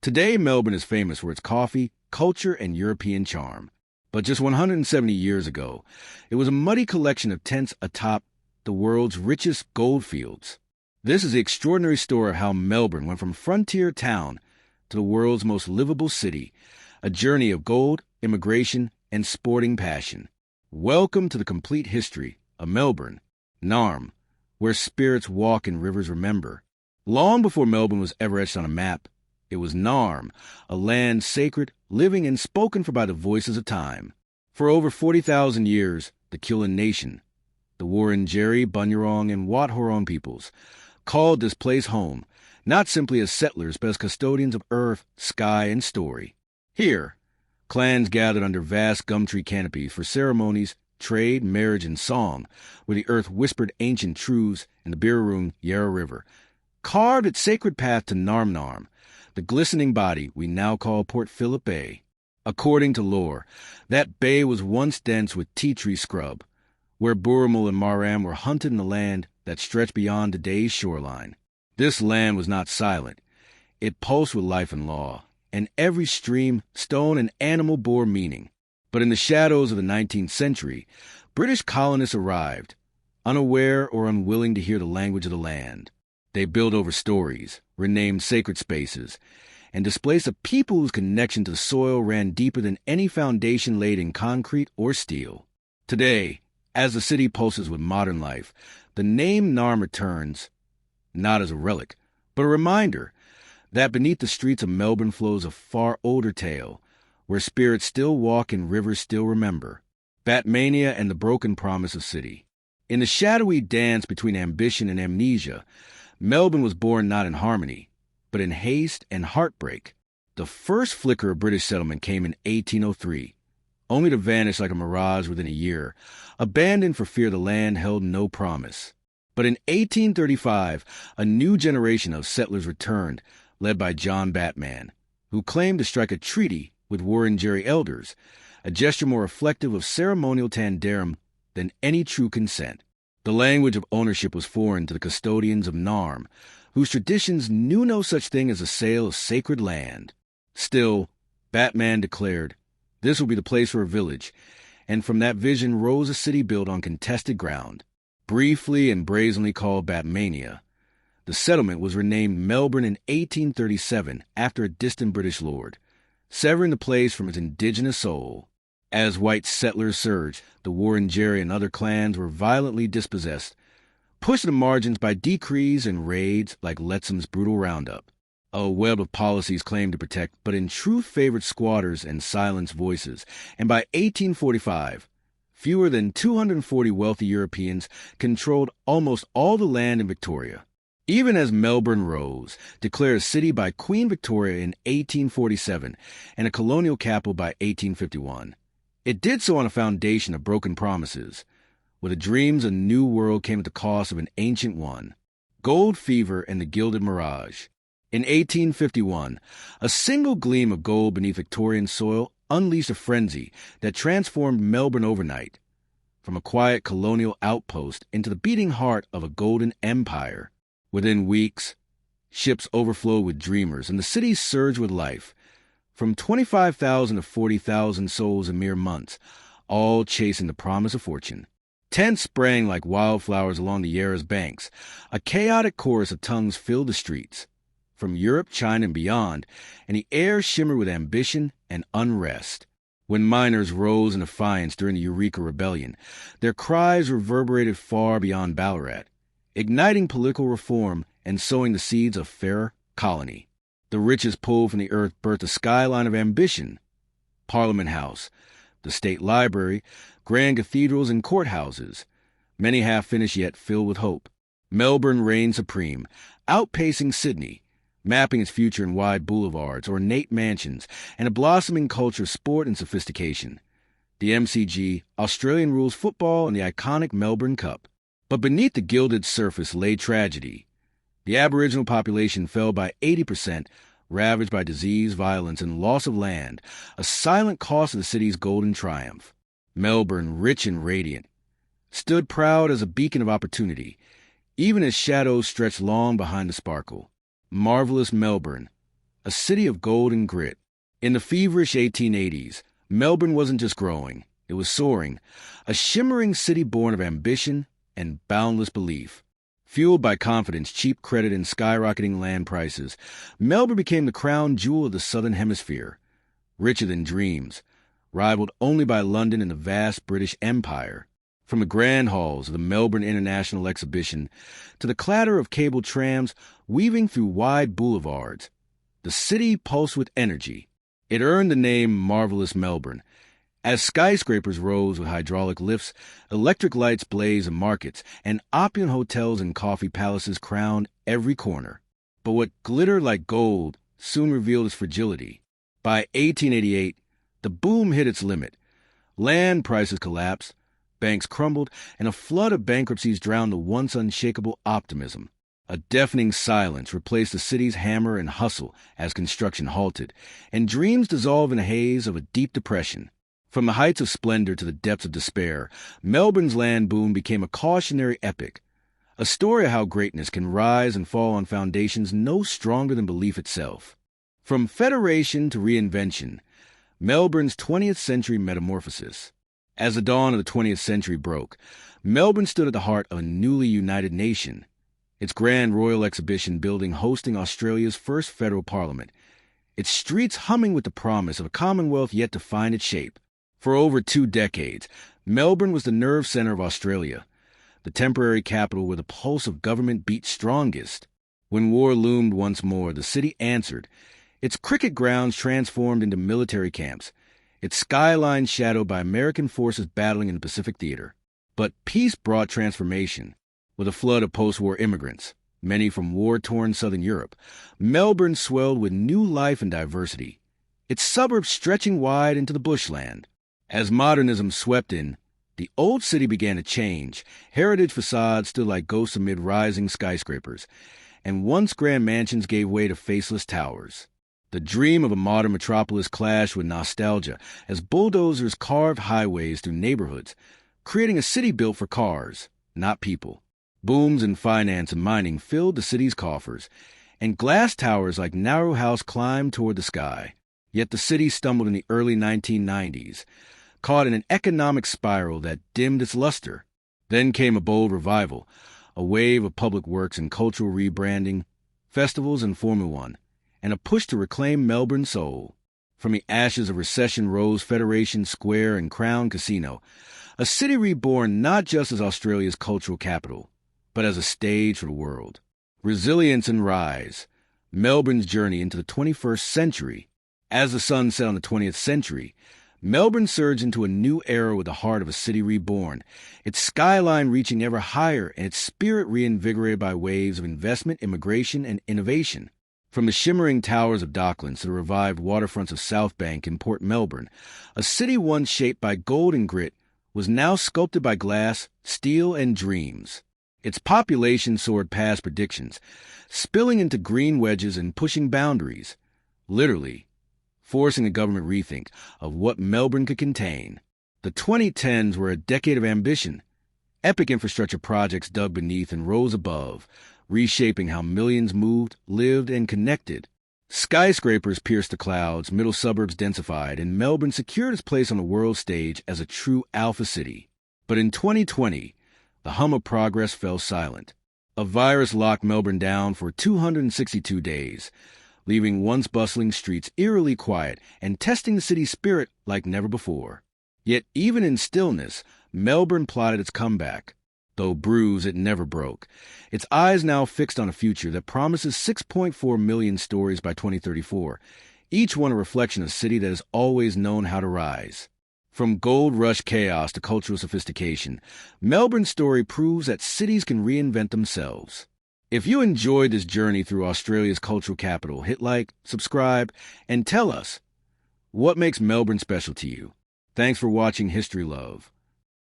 Today, Melbourne is famous for its coffee, culture, and European charm. But just 170 years ago, it was a muddy collection of tents atop the world's richest gold fields. This is the extraordinary story of how Melbourne went from frontier town to the world's most livable city, a journey of gold, immigration, and sporting passion. Welcome to the complete history of Melbourne, Narm, where spirits walk and rivers remember. Long before Melbourne was ever etched on a map, it was Narm, a land sacred, living, and spoken for by the voices of time. For over 40,000 years, the Kulin Nation, the Wurundjeri, Bunurong, and Wathaurong peoples, called this place home, not simply as settlers, but as custodians of earth, sky, and story. Here, clans gathered under vast gum tree canopies for ceremonies, trade, marriage, and song, where the earth whispered ancient truths in the Birrarung Yarra River, carved its sacred path to Narm, the glistening body we now call Port Phillip Bay. According to lore, that bay was once dense with tea tree scrub, where Burramal and Maram were hunted in the land that stretched beyond today's shoreline. This land was not silent. It pulsed with life and law, and every stream, stone, and animal bore meaning. But in the shadows of the 19th century, British colonists arrived, unaware or unwilling to hear the language of the land. They built over stories, renamed sacred spaces, and displaced a people whose connection to the soil ran deeper than any foundation laid in concrete or steel. Today, as the city pulses with modern life, the name Narm returns, not as a relic, but a reminder that beneath the streets of Melbourne flows a far older tale, where spirits still walk and rivers still remember. Batmania and the broken promise of city. In the shadowy dance between ambition and amnesia, Melbourne was born not in harmony, but in haste and heartbreak. The first flicker of British settlement came in 1803, only to vanish like a mirage within a year, abandoned for fear the land held no promise. But in 1835, a new generation of settlers returned, led by John Batman, who claimed to strike a treaty with Wurundjeri elders, a gesture more reflective of ceremonial tanderum than any true consent. The language of ownership was foreign to the custodians of Narm, whose traditions knew no such thing as a sale of sacred land. Still, Batman declared, this will be the place for a village, and from that vision rose a city built on contested ground. Briefly and brazenly called Batmania, the settlement was renamed Melbourne in 1837 after a distant British lord, severing the place from its indigenous soul. As white settlers surged, the Wurundjeri and other clans were violently dispossessed, pushed to the margins by decrees and raids like Lettham's brutal roundup. A web of policies claimed to protect, but in truth favored squatters and silenced voices, and by 1845, fewer than 240 wealthy Europeans controlled almost all the land in Victoria. Even as Melbourne rose, declared a city by Queen Victoria in 1847 and a colonial capital by 1851, it did so on a foundation of broken promises, where the dreams of a new world came at the cost of an ancient one. Gold fever and the gilded mirage. In 1851, a single gleam of gold beneath Victorian soil unleashed a frenzy that transformed Melbourne overnight, from a quiet colonial outpost into the beating heart of a golden empire. Within weeks, ships overflowed with dreamers, and the city surged with life. From 25,000 to 40,000 souls in mere months, all chasing the promise of fortune. Tents sprang like wildflowers along the Yarra's banks. A chaotic chorus of tongues filled the streets, from Europe, China, and beyond, and the air shimmered with ambition and unrest. When miners rose in defiance during the Eureka Rebellion, their cries reverberated far beyond Ballarat, igniting political reform and sowing the seeds of fairer colony. The richest pull from the earth birthed a skyline of ambition. Parliament House, the State Library, grand cathedrals, and courthouses, many half-finished yet filled with hope. Melbourne reigned supreme, outpacing Sydney, mapping its future in wide boulevards, ornate mansions, and a blossoming culture of sport and sophistication. The MCG, Australian rules football, and the iconic Melbourne Cup. But beneath the gilded surface lay tragedy. The Aboriginal population fell by 80%, ravaged by disease, violence, and loss of land, a silent cost of the city's golden triumph. Melbourne, rich and radiant, stood proud as a beacon of opportunity, even as shadows stretched long behind the sparkle. Marvelous Melbourne, a city of gold and grit. In the feverish 1880s, Melbourne wasn't just growing, it was soaring, a shimmering city born of ambition and boundless belief. Fueled by confidence, cheap credit, and skyrocketing land prices, Melbourne became the crown jewel of the Southern Hemisphere, richer than dreams, rivaled only by London and the vast British Empire. From the grand halls of the Melbourne International Exhibition to the clatter of cable trams weaving through wide boulevards, the city pulsed with energy. It earned the name Marvelous Melbourne. As skyscrapers rose with hydraulic lifts, electric lights blazed in markets, and opulent hotels and coffee palaces crowned every corner. But what glittered like gold soon revealed its fragility. By 1888, the boom hit its limit. Land prices collapsed, banks crumbled, and a flood of bankruptcies drowned the once unshakable optimism. A deafening silence replaced the city's hammer and hustle as construction halted, and dreams dissolved in a haze of a deep depression. From the heights of splendor to the depths of despair, Melbourne's land boom became a cautionary epic, a story of how greatness can rise and fall on foundations no stronger than belief itself. From federation to reinvention, Melbourne's 20th century metamorphosis. As the dawn of the 20th century broke, Melbourne stood at the heart of a newly united nation, its grand Royal Exhibition building hosting Australia's first federal parliament, its streets humming with the promise of a Commonwealth yet to find its shape. For over 2 decades, Melbourne was the nerve center of Australia, the temporary capital where the pulse of government beat strongest. When war loomed once more, the city answered, its cricket grounds transformed into military camps, its skyline shadowed by American forces battling in the Pacific Theater. But peace brought transformation. With a flood of post-war immigrants, many from war-torn southern Europe, Melbourne swelled with new life and diversity, its suburbs stretching wide into the bushland. As modernism swept in, the old city began to change. Heritage facades stood like ghosts amid rising skyscrapers, and once grand mansions gave way to faceless towers. The dream of a modern metropolis clashed with nostalgia as bulldozers carved highways through neighborhoods, creating a city built for cars, not people. Booms in finance and mining filled the city's coffers, and glass towers like Narrow House climbed toward the sky. Yet the city stumbled in the early 1990s, caught in an economic spiral that dimmed its luster. Then came a bold revival, a wave of public works and cultural rebranding, festivals and Formula One, and a push to reclaim Melbourne's soul. From the ashes of recession rose Federation Square and Crown Casino, a city reborn not just as Australia's cultural capital, but as a stage for the world. Resilience and rise, Melbourne's journey into the 21st century. As the sun set on the 20th century, Melbourne surged into a new era with the heart of a city reborn, its skyline reaching ever higher and its spirit reinvigorated by waves of investment, immigration, and innovation. From the shimmering towers of Docklands to the revived waterfronts of South Bank in Port Melbourne, a city once shaped by gold and grit was now sculpted by glass, steel, and dreams. Its population soared past predictions, spilling into green wedges and pushing boundaries, literally forcing a government rethink of what Melbourne could contain. The 2010s were a decade of ambition. Epic infrastructure projects dug beneath and rose above, reshaping how millions moved, lived, and connected. Skyscrapers pierced the clouds, middle suburbs densified, and Melbourne secured its place on the world stage as a true alpha city. But in 2020, the hum of progress fell silent. A virus locked Melbourne down for 262 days, leaving once bustling streets eerily quiet and testing the city's spirit like never before. Yet even in stillness, Melbourne plotted its comeback. Though bruised, it never broke, its eyes now fixed on a future that promises 6.4 million stories by 2034, each one a reflection of a city that has always known how to rise. From gold rush chaos to cultural sophistication, Melbourne's story proves that cities can reinvent themselves. If you enjoyed this journey through Australia's cultural capital, hit like, subscribe, and tell us what makes Melbourne special to you. Thanks for watching History Love.